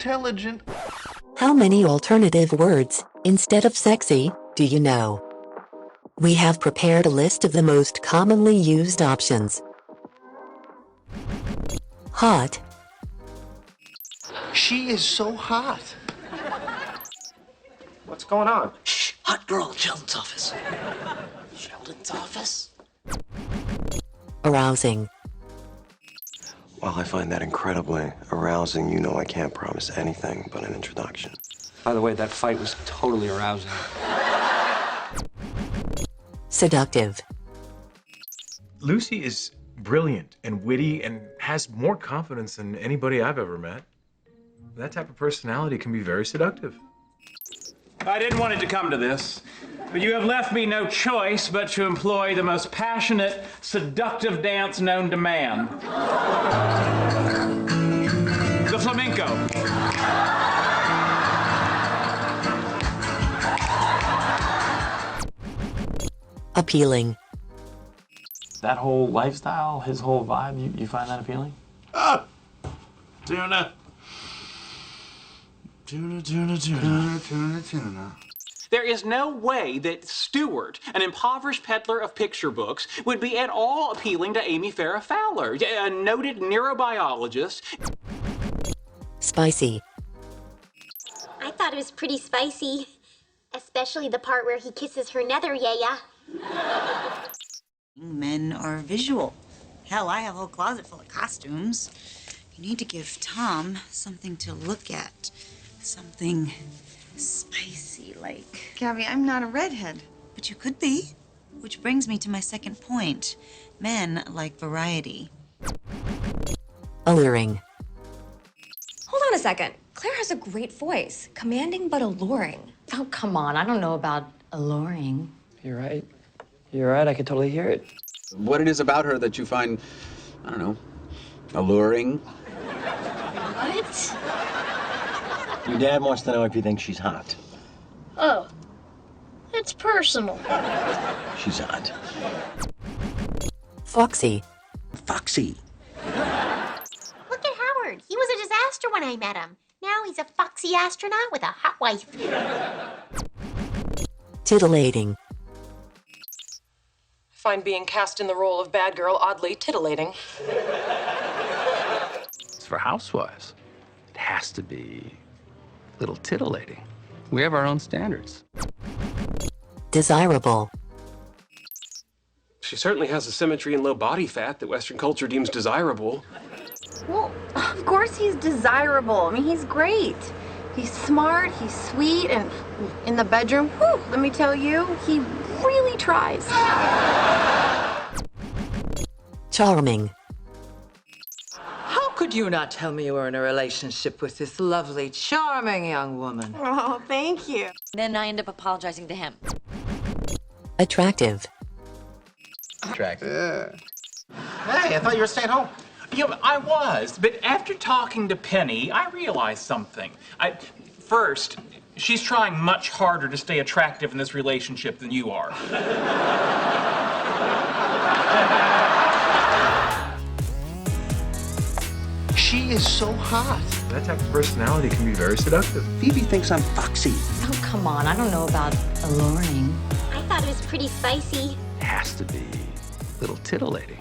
intelligent. How many alternative words, instead of sexy, do you know? We have prepared a list of the most commonly used options. Hot. She is so hot. What's going on? Shh, hot girl in Sheldon's office. Sheldon's office? Arousing. While I find that incredibly arousing, you know I can't promise anything but an introduction. By the way, that fight was totally arousing. Seductive. Lucy is brilliant and witty and has more confidence than anybody I've ever met. That type of personality can be very seductive. I didn't want it to come to this, but you have left me no choice but to employ the most passionate, seductive dance known to man. The flamenco. Appealing. That whole lifestyle, his whole vibe, you find that appealing? Ah! Tuna. Tuna, tuna, tuna. Tuna, tuna, tuna. There is no way that Stewart, an impoverished peddler of picture books, would be at all appealing to Amy Farrah Fowler, a noted neurobiologist. Spicy. I thought it was pretty spicy, especially the part where he kisses her nether yaya. Men are visual. Hell, I have a whole closet full of costumes. You need to give Tom something to look at. Something spicy like... Gabby, I'm not a redhead. But you could be. Which brings me to my second point. Men like variety. Alluring. Hold on a second. Claire has a great voice. Commanding but alluring. Oh, come on. I don't know about alluring. You're right. You're right. I could totally hear it. What it is about her that you find, I don't know, alluring? What? Your dad wants to know if you think she's hot. Oh, it's personal. She's hot. Foxy. Foxy. Look at Howard. He was a disaster when I met him. Now he's a foxy astronaut with a hot wife. Titillating. I find being cast in the role of bad girl oddly titillating. It's for housewives. It has to be a little titillating. We have our own standards. Desirable. She certainly has a symmetry and low body fat that Western culture deems desirable. Well, of course he's desirable. I mean, he's great. He's smart, he's sweet, and in the bedroom, whew, let me tell you, he really tries. Charming. How could you not tell me you were in a relationship with this lovely, charming young woman? Oh, thank you. Then I end up apologizing to him. Attractive. Attractive. Hey, I thought you were staying home. You know, I was, but after talking to Penny, I realized something. First, she's trying much harder to stay attractive in this relationship than you are. She is so hot. That type of personality can be very seductive. Phoebe thinks I'm foxy. Oh, come on. I don't know about alluring. I thought it was pretty spicy. It has to be a little titillating.